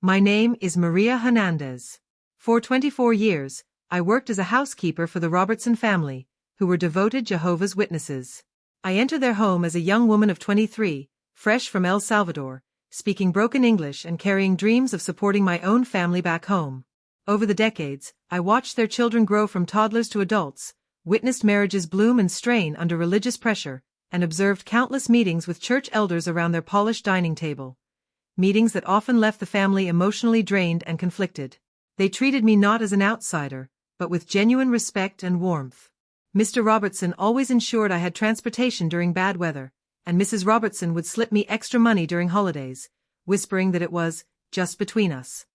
My name is María Hernández. For 24 years, I worked as a housekeeper for the Robertson family, who were devoted Jehovah's Witnesses. I entered their home as a young woman of 23, fresh from El Salvador, speaking broken English and carrying dreams of supporting my own family back home. Over the decades, I watched their children grow from toddlers to adults, witnessed marriages bloom and strain under religious pressure, and observed countless meetings with church elders around their polished dining table. Meetings that often left the family emotionally drained and conflicted. They treated me not as an outsider, but with genuine respect and warmth. Mr. Robertson always ensured I had transportation during bad weather, and Mrs. Robertson would slip me extra money during holidays, whispering that it was just between us.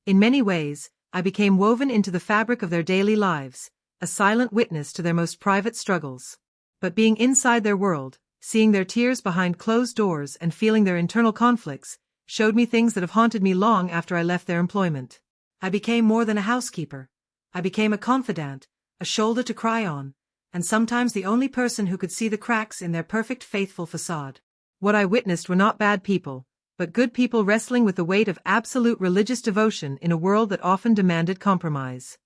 In many ways, I became woven into the fabric of their daily lives, a silent witness to their most private struggles. But being inside their world, seeing their tears behind closed doors and feeling their internal conflicts, showed me things that have haunted me long after I left their employment. I became more than a housekeeper. I became a confidant, a shoulder to cry on, and sometimes the only person who could see the cracks in their perfect faithful facade. What I witnessed were not bad people, but good people wrestling with the weight of absolute religious devotion in a world that often demanded compromise.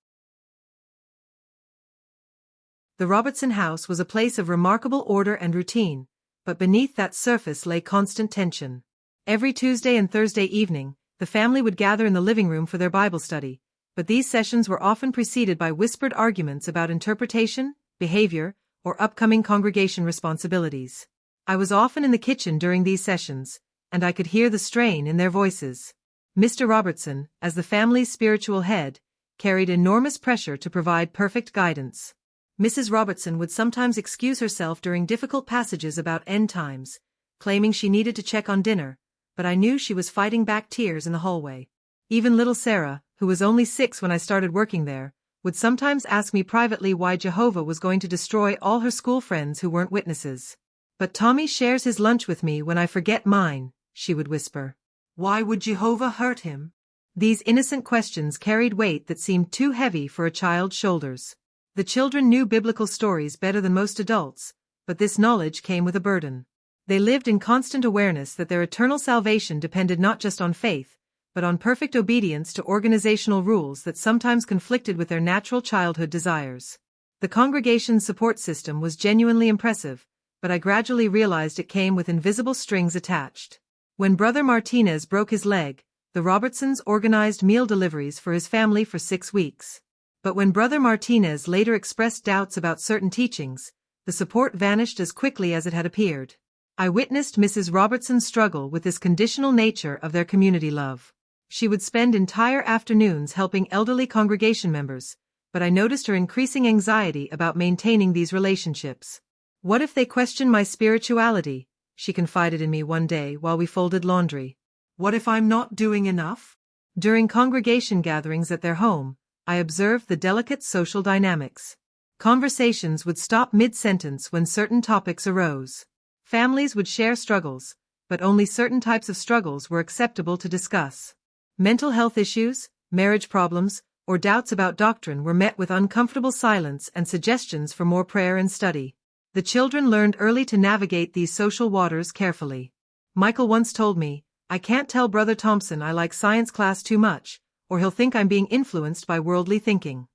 The Robertson house was a place of remarkable order and routine, but beneath that surface lay constant tension. Every Tuesday and Thursday evening, the family would gather in the living room for their Bible study, but these sessions were often preceded by whispered arguments about interpretation, behavior, or upcoming congregation responsibilities. I was often in the kitchen during these sessions, and I could hear the strain in their voices. Mr. Robertson, as the family's spiritual head, carried enormous pressure to provide perfect guidance. Mrs. Robertson would sometimes excuse herself during difficult passages about end times, claiming she needed to check on dinner, but I knew she was fighting back tears in the hallway. Even little Sarah, who was only 6 when I started working there, would sometimes ask me privately why Jehovah was going to destroy all her school friends who weren't witnesses. "But Tommy shares his lunch with me when I forget mine," she would whisper. "Why would Jehovah hurt him?" These innocent questions carried weight that seemed too heavy for a child's shoulders. The children knew biblical stories better than most adults, but this knowledge came with a burden. They lived in constant awareness that their eternal salvation depended not just on faith, but on perfect obedience to organizational rules that sometimes conflicted with their natural childhood desires. The congregation's support system was genuinely impressive, but I gradually realized it came with invisible strings attached. When Brother Martinez broke his leg, the Robertsons organized meal deliveries for his family for 6 weeks. But when Brother Martinez later expressed doubts about certain teachings, the support vanished as quickly as it had appeared. I witnessed Mrs. Robertson's struggle with this conditional nature of their community love. She would spend entire afternoons helping elderly congregation members, but I noticed her increasing anxiety about maintaining these relationships. "What if they question my spirituality?" she confided in me one day while we folded laundry. "What if I'm not doing enough?" During congregation gatherings at their home, I observed the delicate social dynamics. Conversations would stop mid-sentence when certain topics arose. Families would share struggles, but only certain types of struggles were acceptable to discuss. Mental health issues, marriage problems, or doubts about doctrine were met with uncomfortable silence and suggestions for more prayer and study. The children learned early to navigate these social waters carefully. Michael once told me, "I can't tell Brother Thompson I like science class too much, or he'll think I'm being influenced by worldly thinking."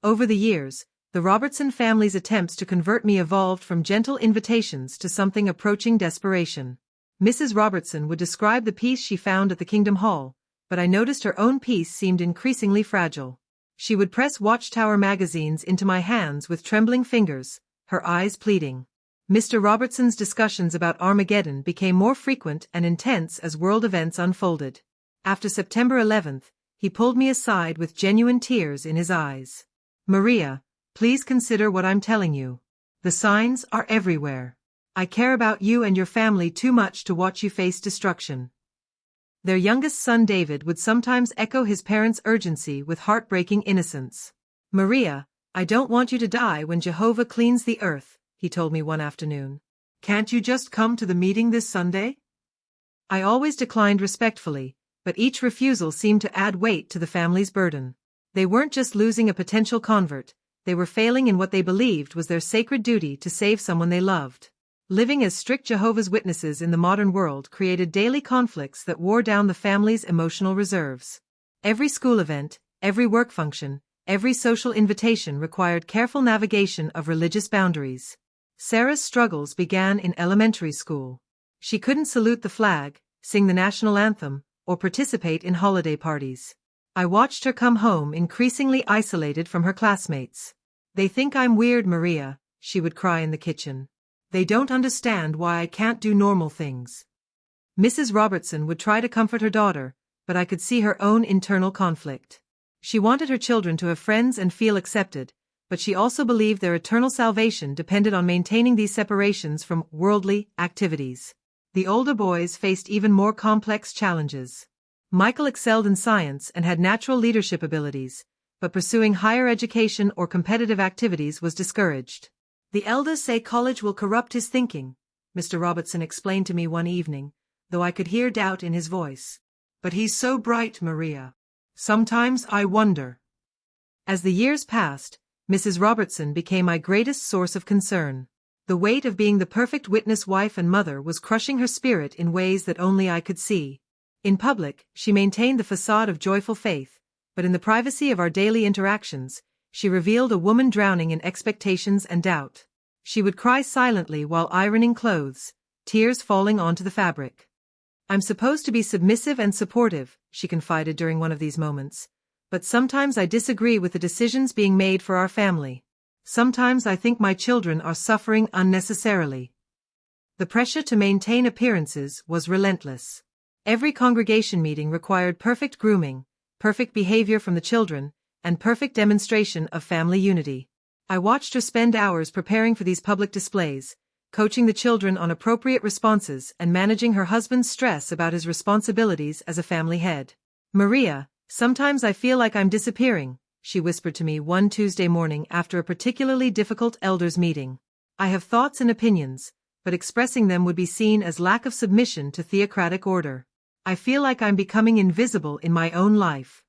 Over the years, the Robertson family's attempts to convert me evolved from gentle invitations to something approaching desperation. Mrs. Robertson would describe the peace she found at the Kingdom Hall, but I noticed her own peace seemed increasingly fragile. She would press Watchtower magazines into my hands with trembling fingers, her eyes pleading. Mr. Robertson's discussions about Armageddon became more frequent and intense as world events unfolded. After September 11th, he pulled me aside with genuine tears in his eyes. "Maria, please consider what I'm telling you. The signs are everywhere. I care about you and your family too much to watch you face destruction." Their youngest son David would sometimes echo his parents' urgency with heartbreaking innocence. "Maria, I don't want you to die when Jehovah cleans the earth," he told me one afternoon. "Can't you just come to the meeting this Sunday?" I always declined respectfully, but each refusal seemed to add weight to the family's burden. They weren't just losing a potential convert, they were failing in what they believed was their sacred duty to save someone they loved. Living as strict Jehovah's Witnesses in the modern world created daily conflicts that wore down the family's emotional reserves. Every school event, every work function, every social invitation required careful navigation of religious boundaries. Sarah's struggles began in elementary school. She couldn't salute the flag, sing the national anthem, or participate in holiday parties. I watched her come home increasingly isolated from her classmates. "They think I'm weird, Maria," she would cry in the kitchen. "They don't understand why I can't do normal things." Mrs. Robertson would try to comfort her daughter, but I could see her own internal conflict. She wanted her children to have friends and feel accepted, but she also believed their eternal salvation depended on maintaining these separations from worldly activities. The older boys faced even more complex challenges. Michael excelled in science and had natural leadership abilities, but pursuing higher education or competitive activities was discouraged. "The elders say college will corrupt his thinking," Mr. Robertson explained to me one evening, though I could hear doubt in his voice. "But he's so bright, Maria. Sometimes I wonder." As the years passed, Mrs. Robertson became my greatest source of concern. The weight of being the perfect witness wife and mother was crushing her spirit in ways that only I could see. In public, she maintained the facade of joyful faith, but in the privacy of our daily interactions, she revealed a woman drowning in expectations and doubt. She would cry silently while ironing clothes, tears falling onto the fabric. "I'm supposed to be submissive and supportive," she confided during one of these moments, "but sometimes I disagree with the decisions being made for our family. Sometimes I think my children are suffering unnecessarily." The pressure to maintain appearances was relentless. Every congregation meeting required perfect grooming, perfect behavior from the children, and perfect demonstration of family unity. I watched her spend hours preparing for these public displays, coaching the children on appropriate responses and managing her husband's stress about his responsibilities as a family head. "Maria, sometimes I feel like I'm disappearing," she whispered to me one Tuesday morning after a particularly difficult elders' meeting. "I have thoughts and opinions, but expressing them would be seen as lack of submission to theocratic order. I feel like I'm becoming invisible in my own life."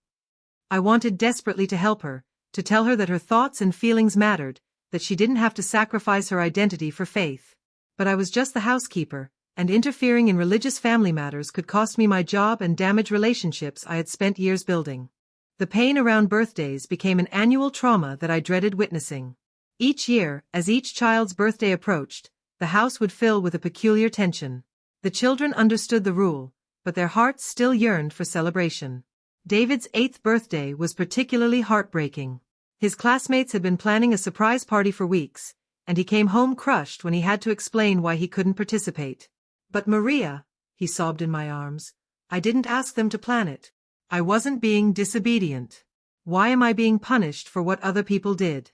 I wanted desperately to help her, to tell her that her thoughts and feelings mattered, that she didn't have to sacrifice her identity for faith. But I was just the housekeeper, and interfering in religious family matters could cost me my job and damage relationships I had spent years building. The pain around birthdays became an annual trauma that I dreaded witnessing. Each year, as each child's birthday approached, the house would fill with a peculiar tension. The children understood the rule, but their hearts still yearned for celebration. David's 8th birthday was particularly heartbreaking. His classmates had been planning a surprise party for weeks, and he came home crushed when he had to explain why he couldn't participate. "But Maria," he sobbed in my arms, "I didn't ask them to plan it. I wasn't being disobedient. Why am I being punished for what other people did?"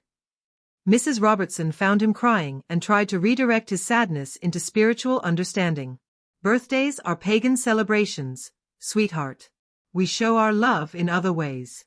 Mrs. Robertson found him crying and tried to redirect his sadness into spiritual understanding. "Birthdays are pagan celebrations, sweetheart. We show our love in other ways."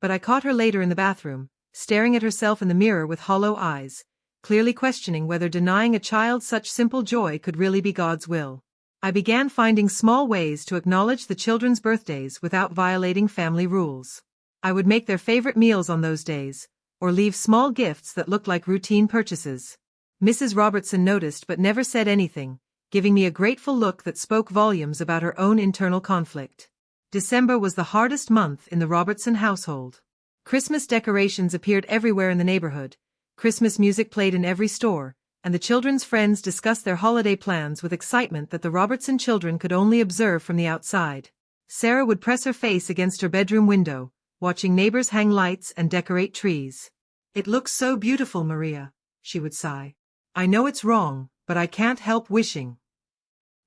But I caught her later in the bathroom, staring at herself in the mirror with hollow eyes, clearly questioning whether denying a child such simple joy could really be God's will. I began finding small ways to acknowledge the children's birthdays without violating family rules. I would make their favorite meals on those days, or leave small gifts that looked like routine purchases. Mrs. Robertson noticed but never said anything, giving me a grateful look that spoke volumes about her own internal conflict. December was the hardest month in the Robertson household. Christmas decorations appeared everywhere in the neighborhood, Christmas music played in every store, and the children's friends discussed their holiday plans with excitement that the Robertson children could only observe from the outside. Sarah would press her face against her bedroom window, watching neighbors hang lights and decorate trees. "It looks so beautiful, Maria," she would sigh. "I know it's wrong, but I can't help wishing."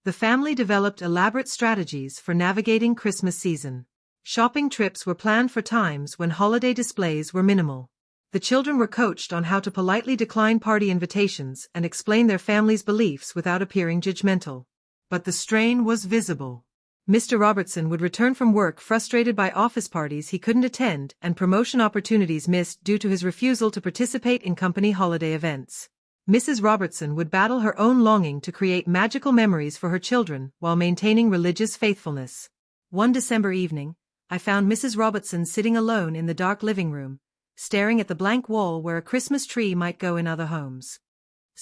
The family developed elaborate strategies for navigating Christmas season. Shopping trips were planned for times when holiday displays were minimal. The children were coached on how to politely decline party invitations and explain their family's beliefs without appearing judgmental. But the strain was visible. Mr. Robertson would return from work frustrated by office parties he couldn't attend and promotion opportunities missed due to his refusal to participate in company holiday events. Mrs. Robertson would battle her own longing to create magical memories for her children while maintaining religious faithfulness. One December evening, I found Mrs. Robertson sitting alone in the dark living room, staring at the blank wall where a Christmas tree might go in other homes.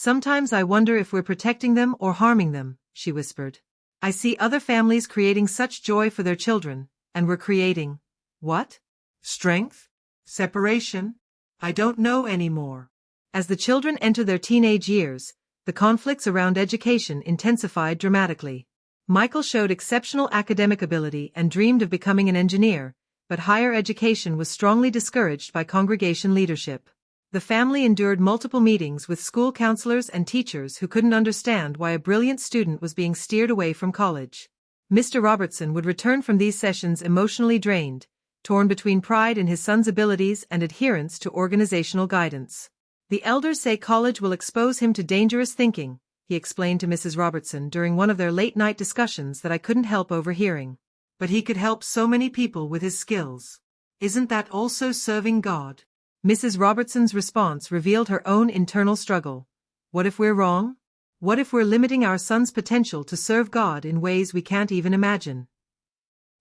Sometimes I wonder if we're protecting them or harming them, she whispered. I see other families creating such joy for their children, and we're creating, what? Strength? Separation? I don't know anymore. As the children enter their teenage years, the conflicts around education intensified dramatically. Michael showed exceptional academic ability and dreamed of becoming an engineer, but higher education was strongly discouraged by congregation leadership. The family endured multiple meetings with school counselors and teachers who couldn't understand why a brilliant student was being steered away from college. Mr. Robertson would return from these sessions emotionally drained, torn between pride in his son's abilities and adherence to organizational guidance. The elders say college will expose him to dangerous thinking, he explained to Mrs. Robertson during one of their late-night discussions that I couldn't help overhearing. But he could help so many people with his skills. Isn't that also serving God? Mrs. Robertson's response revealed her own internal struggle. What if we're wrong? What if we're limiting our son's potential to serve God in ways we can't even imagine?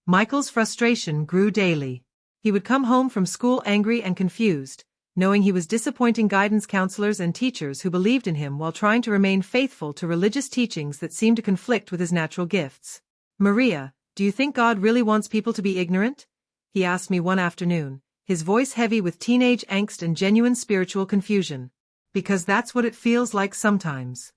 Michael's frustration grew daily. He would come home from school angry and confused, knowing he was disappointing guidance counselors and teachers who believed in him while trying to remain faithful to religious teachings that seemed to conflict with his natural gifts. Maria, do you think God really wants people to be ignorant? He asked me one afternoon, his voice heavy with teenage angst and genuine spiritual confusion. Because that's what it feels like sometimes.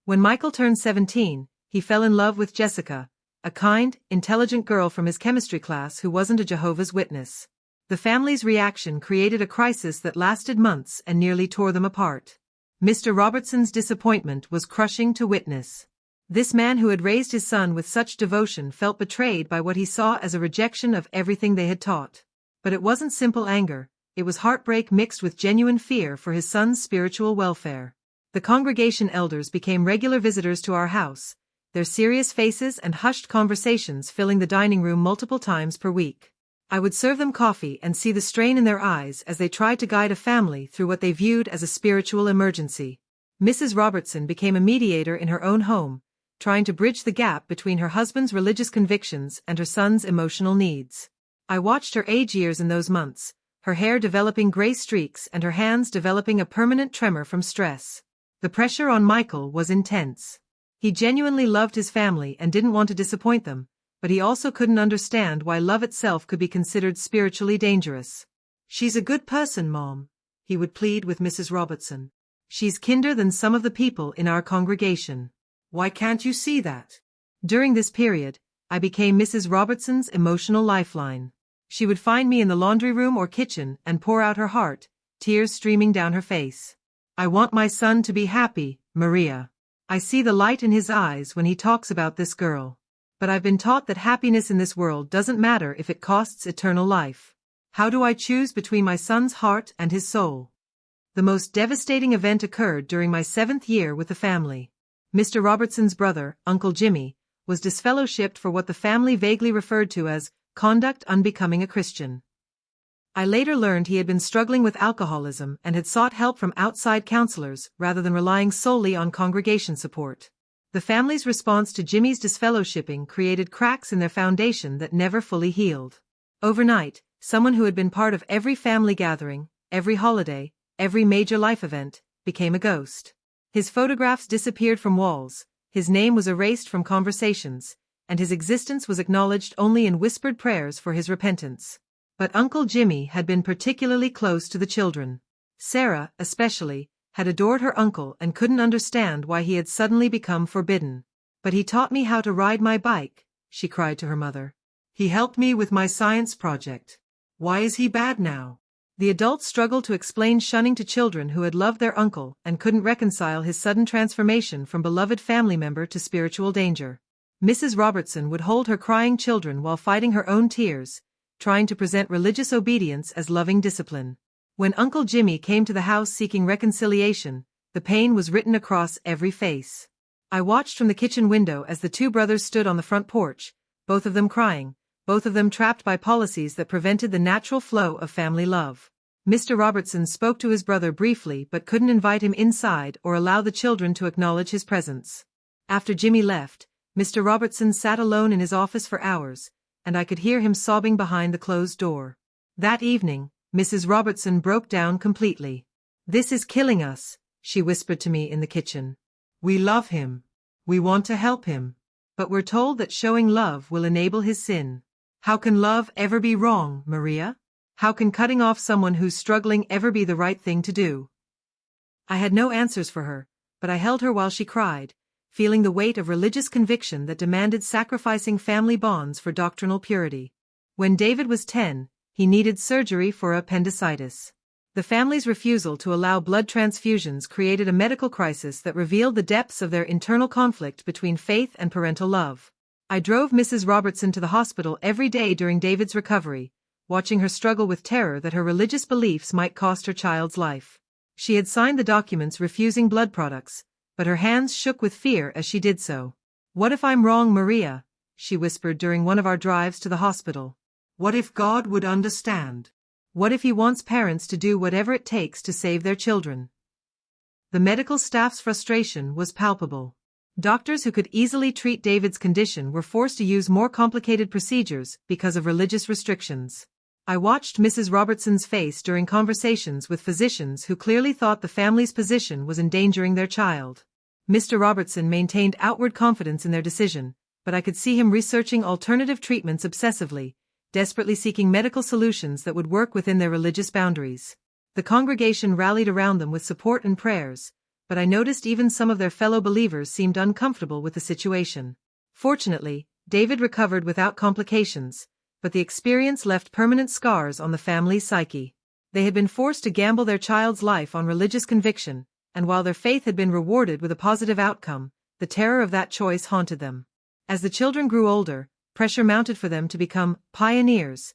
When Michael turned 17, he fell in love with Jessica, a kind, intelligent girl from his chemistry class who wasn't a Jehovah's Witness. The family's reaction created a crisis that lasted months and nearly tore them apart. Mr. Robertson's disappointment was crushing to witness. This man who had raised his son with such devotion felt betrayed by what he saw as a rejection of everything they had taught. But it wasn't simple anger, it was heartbreak mixed with genuine fear for his son's spiritual welfare. The congregation elders became regular visitors to our house, their serious faces and hushed conversations filling the dining room multiple times per week. I would serve them coffee and see the strain in their eyes as they tried to guide a family through what they viewed as a spiritual emergency. Mrs. Robertson became a mediator in her own home, trying to bridge the gap between her husband's religious convictions and her son's emotional needs. I watched her age years in those months, her hair developing gray streaks and her hands developing a permanent tremor from stress. The pressure on Michael was intense. He genuinely loved his family and didn't want to disappoint them, but he also couldn't understand why love itself could be considered spiritually dangerous. She's a good person, Mom, he would plead with Mrs. Robertson. She's kinder than some of the people in our congregation. Why can't you see that? During this period, I became Mrs. Robertson's emotional lifeline. She would find me in the laundry room or kitchen and pour out her heart, tears streaming down her face. I want my son to be happy, Maria. I see the light in his eyes when he talks about this girl. But I've been taught that happiness in this world doesn't matter if it costs eternal life. How do I choose between my son's heart and his soul? The most devastating event occurred during my 7th year with the family. Mr. Robertson's brother, Uncle Jimmy, was disfellowshipped for what the family vaguely referred to as conduct unbecoming a Christian. I later learned he had been struggling with alcoholism and had sought help from outside counselors rather than relying solely on congregation support. The family's response to Jimmy's disfellowshipping created cracks in their foundation that never fully healed. Overnight, someone who had been part of every family gathering, every holiday, every major life event, became a ghost. His photographs disappeared from walls, his name was erased from conversations, and his existence was acknowledged only in whispered prayers for his repentance. But Uncle Jimmy had been particularly close to the children. Sarah, especially, had adored her uncle and couldn't understand why he had suddenly become forbidden. But he taught me how to ride my bike, she cried to her mother. He helped me with my science project. Why is he bad now? The adults struggled to explain shunning to children who had loved their uncle and couldn't reconcile his sudden transformation from beloved family member to spiritual danger. Mrs. Robertson would hold her crying children while fighting her own tears, trying to present religious obedience as loving discipline. When Uncle Jimmy came to the house seeking reconciliation, the pain was written across every face. I watched from the kitchen window as the two brothers stood on the front porch, both of them crying, both of them trapped by policies that prevented the natural flow of family love. Mr. Robertson spoke to his brother briefly but couldn't invite him inside or allow the children to acknowledge his presence. After Jimmy left, Mr. Robertson sat alone in his office for hours, and I could hear him sobbing behind the closed door. That evening, Mrs. Robertson broke down completely. "This is killing us," she whispered to me in the kitchen. We love him. We want to help him. But we're told that showing love will enable his sin. How can love ever be wrong, Maria? How can cutting off someone who's struggling ever be the right thing to do? I had no answers for her, but I held her while she cried, feeling the weight of religious conviction that demanded sacrificing family bonds for doctrinal purity. When David was 10, he needed surgery for appendicitis. The family's refusal to allow blood transfusions created a medical crisis that revealed the depths of their internal conflict between faith and parental love. I drove Mrs. Robertson to the hospital every day during David's recovery, watching her struggle with terror that her religious beliefs might cost her child's life. She had signed the documents refusing blood products, but her hands shook with fear as she did so. What if I'm wrong, Maria? She whispered during one of our drives to the hospital. What if God would understand? What if he wants parents to do whatever it takes to save their children? The medical staff's frustration was palpable. Doctors who could easily treat David's condition were forced to use more complicated procedures because of religious restrictions. I watched Mrs. Robertson's face during conversations with physicians who clearly thought the family's position was endangering their child. Mr. Robertson maintained outward confidence in their decision, but I could see him researching alternative treatments obsessively, desperately seeking medical solutions that would work within their religious boundaries. The congregation rallied around them with support and prayers, but I noticed even some of their fellow believers seemed uncomfortable with the situation. Fortunately, David recovered without complications, but the experience left permanent scars on the family's psyche. They had been forced to gamble their child's life on religious conviction, and while their faith had been rewarded with a positive outcome, the terror of that choice haunted them. As the children grew older, pressure mounted for them to become pioneers,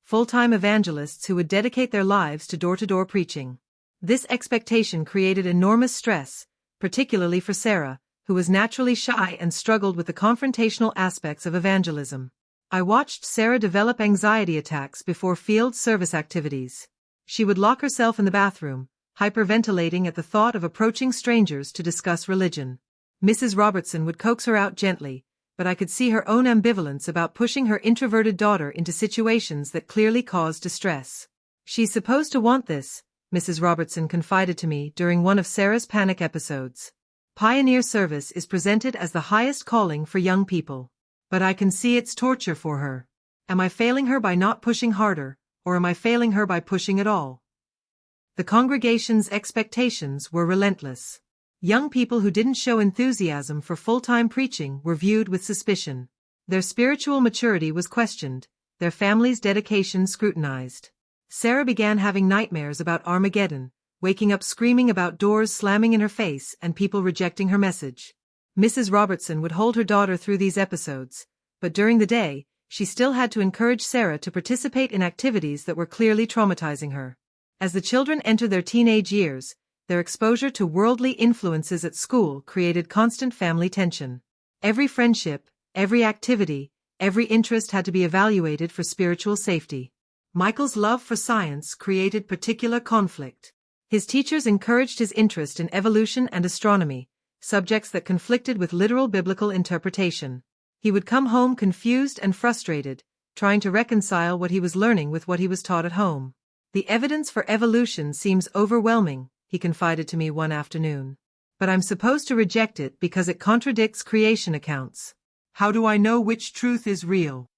full-time evangelists who would dedicate their lives to door-to-door preaching. This expectation created enormous stress, particularly for Sarah, who was naturally shy and struggled with the confrontational aspects of evangelism. I watched Sarah develop anxiety attacks before field service activities. She would lock herself in the bathroom, hyperventilating at the thought of approaching strangers to discuss religion. Mrs. Robertson would coax her out gently, but I could see her own ambivalence about pushing her introverted daughter into situations that clearly caused distress. She's supposed to want this, Mrs. Robertson confided to me during one of Sarah's panic episodes. Pioneer service is presented as the highest calling for young people. But I can see it's torture for her. Am I failing her by not pushing harder, or am I failing her by pushing at all? The congregation's expectations were relentless. Young people who didn't show enthusiasm for full-time preaching were viewed with suspicion. Their spiritual maturity was questioned, their family's dedication scrutinized. Sarah began having nightmares about Armageddon, waking up screaming about doors slamming in her face and people rejecting her message. Mrs. Robertson would hold her daughter through these episodes, but during the day, she still had to encourage Sarah to participate in activities that were clearly traumatizing her. As the children entered their teenage years, their exposure to worldly influences at school created constant family tension. Every friendship, every activity, every interest had to be evaluated for spiritual safety. Michael's love for science created particular conflict. His teachers encouraged his interest in evolution and astronomy, subjects that conflicted with literal biblical interpretation. He would come home confused and frustrated, trying to reconcile what he was learning with what he was taught at home. The evidence for evolution seems overwhelming, he confided to me one afternoon. But I'm supposed to reject it because it contradicts creation accounts. How do I know which truth is real?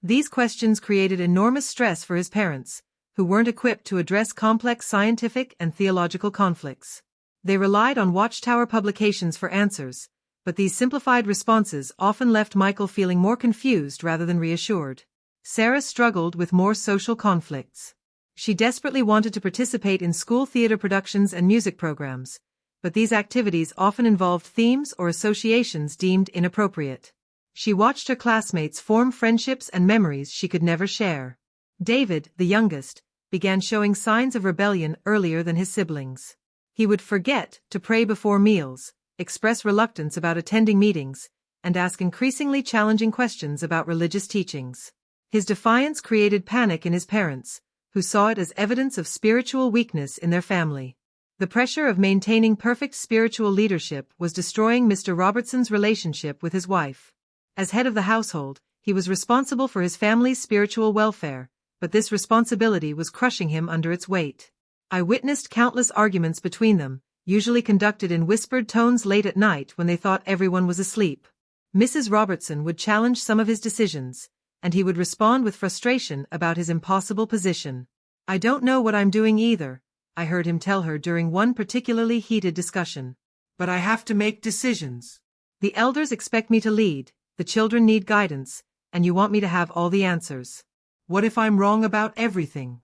These questions created enormous stress for his parents, who weren't equipped to address complex scientific and theological conflicts. They relied on Watchtower publications for answers, but these simplified responses often left Michael feeling more confused rather than reassured. Sarah struggled with more social conflicts. She desperately wanted to participate in school theater productions and music programs, but these activities often involved themes or associations deemed inappropriate. She watched her classmates form friendships and memories she could never share. David, the youngest, began showing signs of rebellion earlier than his siblings. He would forget to pray before meals, express reluctance about attending meetings, and ask increasingly challenging questions about religious teachings. His defiance created panic in his parents, who saw it as evidence of spiritual weakness in their family. The pressure of maintaining perfect spiritual leadership was destroying Mr. Robertson's relationship with his wife. As head of the household, he was responsible for his family's spiritual welfare, but this responsibility was crushing him under its weight. I witnessed countless arguments between them, usually conducted in whispered tones late at night when they thought everyone was asleep. Mrs. Robertson would challenge some of his decisions, and he would respond with frustration about his impossible position. "I don't know what I'm doing either," I heard him tell her during one particularly heated discussion. "But I have to make decisions. The elders expect me to lead, the children need guidance, and you want me to have all the answers. What if I'm wrong about everything?"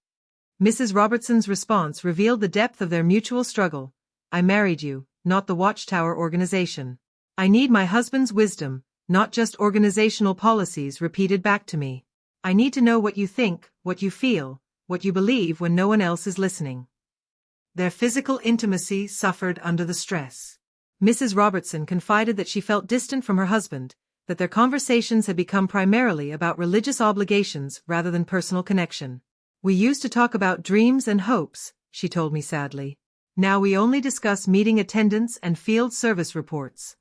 Mrs. Robertson's response revealed the depth of their mutual struggle. "I married you, not the Watchtower organization. I need my husband's wisdom, not just organizational policies repeated back to me. I need to know what you think, what you feel, what you believe when no one else is listening." Their physical intimacy suffered under the stress. Mrs. Robertson confided that she felt distant from her husband, that their conversations had become primarily about religious obligations rather than personal connection. "We used to talk about dreams and hopes," she told me sadly. "Now we only discuss meeting attendance and field service reports."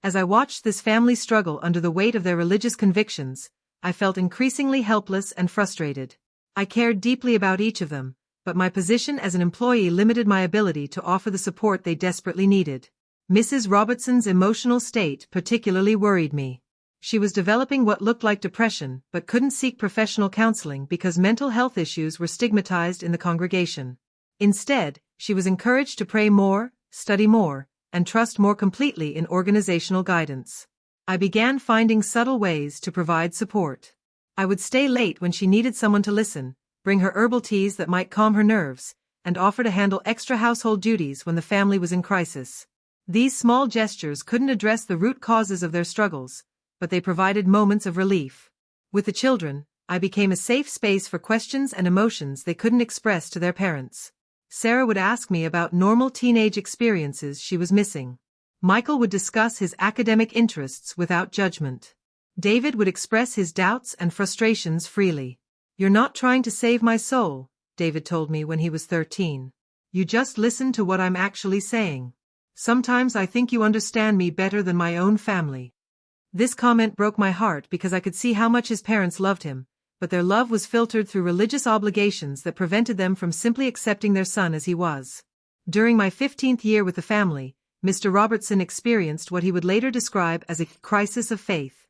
As I watched this family struggle under the weight of their religious convictions, I felt increasingly helpless and frustrated. I cared deeply about each of them, but my position as an employee limited my ability to offer the support they desperately needed. Mrs. Robertson's emotional state particularly worried me. She was developing what looked like depression but couldn't seek professional counseling because mental health issues were stigmatized in the congregation. Instead, she was encouraged to pray more, study more, and trust more completely in organizational guidance. I began finding subtle ways to provide support. I would stay late when she needed someone to listen, bring her herbal teas that might calm her nerves, and offer to handle extra household duties when the family was in crisis. These small gestures couldn't address the root causes of their struggles, but they provided moments of relief. With the children, I became a safe space for questions and emotions they couldn't express to their parents. Sarah would ask me about normal teenage experiences she was missing. Michael would discuss his academic interests without judgment. David would express his doubts and frustrations freely. "You're not trying to save my soul," David told me when he was 13. "You just listen to what I'm actually saying. Sometimes I think you understand me better than my own family." This comment broke my heart because I could see how much his parents loved him, but their love was filtered through religious obligations that prevented them from simply accepting their son as he was. During my 15th year with the family, Mr. Robertson experienced what he would later describe as a crisis of faith.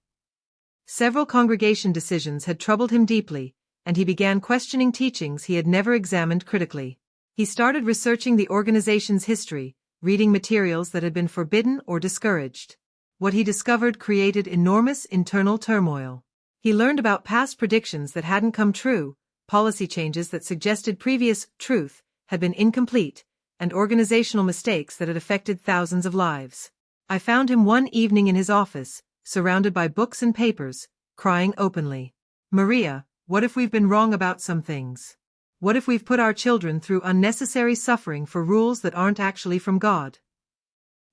Several congregation decisions had troubled him deeply, and he began questioning teachings he had never examined critically. He started researching the organization's history, reading materials that had been forbidden or discouraged. What he discovered created enormous internal turmoil. He learned about past predictions that hadn't come true, policy changes that suggested previous truth had been incomplete, and organizational mistakes that had affected thousands of lives. I found him one evening in his office, surrounded by books and papers, crying openly. "Maria, what if we've been wrong about some things? What if we've put our children through unnecessary suffering for rules that aren't actually from God?"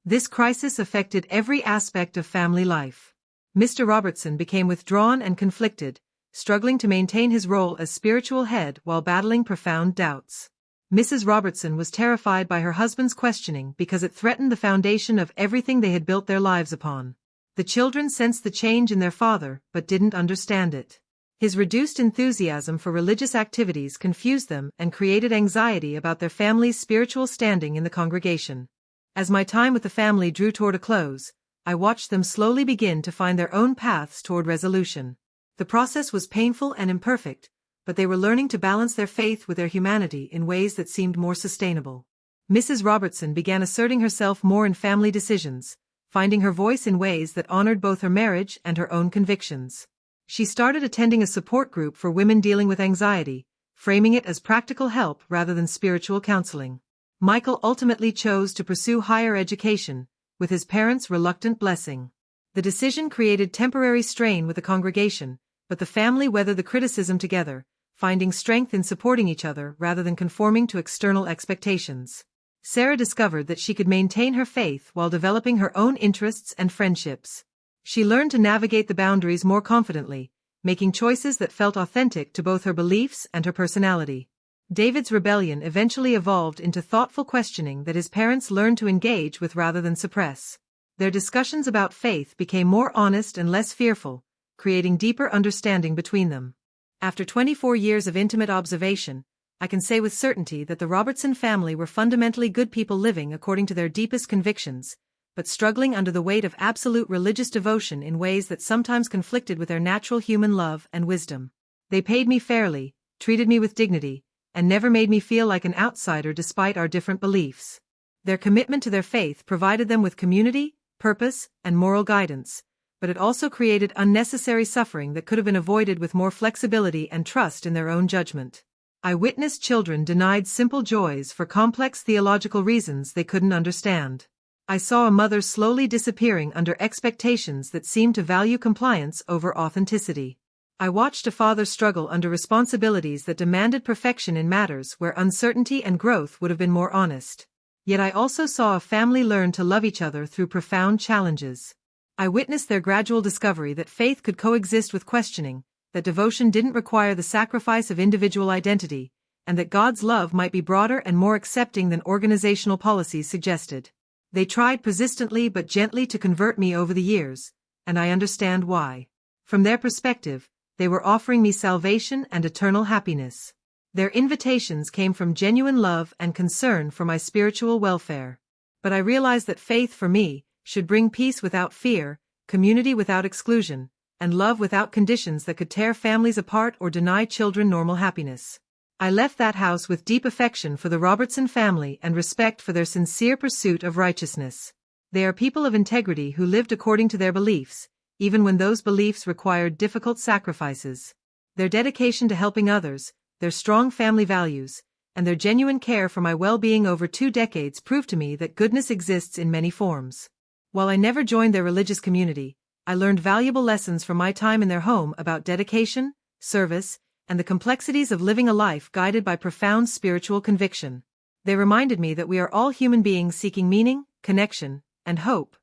This crisis affected every aspect of family life. Mr. Robertson became withdrawn and conflicted, struggling to maintain his role as spiritual head while battling profound doubts. Mrs. Robertson was terrified by her husband's questioning because it threatened the foundation of everything they had built their lives upon. The children sensed the change in their father but didn't understand it. His reduced enthusiasm for religious activities confused them and created anxiety about their family's spiritual standing in the congregation. As my time with the family drew toward a close, I watched them slowly begin to find their own paths toward resolution. The process was painful and imperfect, but they were learning to balance their faith with their humanity in ways that seemed more sustainable. Mrs. Robertson began asserting herself more in family decisions, finding her voice in ways that honored both her marriage and her own convictions. She started attending a support group for women dealing with anxiety, framing it as practical help rather than spiritual counseling. Michael ultimately chose to pursue higher education, with his parents' reluctant blessing. The decision created temporary strain with the congregation, but the family weathered the criticism together, finding strength in supporting each other rather than conforming to external expectations. Sarah discovered that she could maintain her faith while developing her own interests and friendships. She learned to navigate the boundaries more confidently, making choices that felt authentic to both her beliefs and her personality. David's rebellion eventually evolved into thoughtful questioning that his parents learned to engage with rather than suppress. Their discussions about faith became more honest and less fearful, creating deeper understanding between them. After 24 years of intimate observation, I can say with certainty that the Robertson family were fundamentally good people living according to their deepest convictions, but struggling under the weight of absolute religious devotion in ways that sometimes conflicted with their natural human love and wisdom. They paid me fairly, treated me with dignity, and never made me feel like an outsider despite our different beliefs. Their commitment to their faith provided them with community, purpose, and moral guidance, but it also created unnecessary suffering that could have been avoided with more flexibility and trust in their own judgment. I witnessed children denied simple joys for complex theological reasons they couldn't understand. I saw a mother slowly disappearing under expectations that seemed to value compliance over authenticity. I watched a father struggle under responsibilities that demanded perfection in matters where uncertainty and growth would have been more honest. Yet I also saw a family learn to love each other through profound challenges. I witnessed their gradual discovery that faith could coexist with questioning, that devotion didn't require the sacrifice of individual identity, and that God's love might be broader and more accepting than organizational policies suggested. They tried persistently but gently to convert me over the years, and I understand why. From their perspective, they were offering me salvation and eternal happiness. Their invitations came from genuine love and concern for my spiritual welfare. But I realized that faith for me should bring peace without fear, community without exclusion, and love without conditions that could tear families apart or deny children normal happiness. I left that house with deep affection for the Robertson family and respect for their sincere pursuit of righteousness. They are people of integrity who lived according to their beliefs, even when those beliefs required difficult sacrifices. Their dedication to helping others, their strong family values, and their genuine care for my well-being over 2 decades prove to me that goodness exists in many forms. While I never joined their religious community, I learned valuable lessons from my time in their home about dedication, service, and the complexities of living a life guided by profound spiritual conviction. They reminded me that we are all human beings seeking meaning, connection, and hope.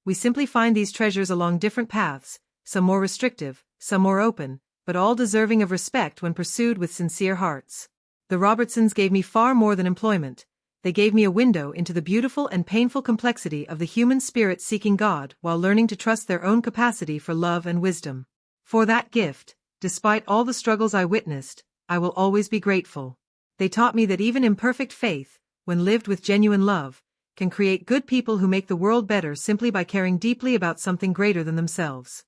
We simply find these treasures along different paths, some more restrictive, some more open, but all deserving of respect when pursued with sincere hearts. The Robertsons gave me far more than employment. They gave me a window into the beautiful and painful complexity of the human spirit seeking God while learning to trust their own capacity for love and wisdom. For that gift, despite all the struggles I witnessed, I will always be grateful. They taught me that even imperfect faith, when lived with genuine love, can create good people who make the world better simply by caring deeply about something greater than themselves.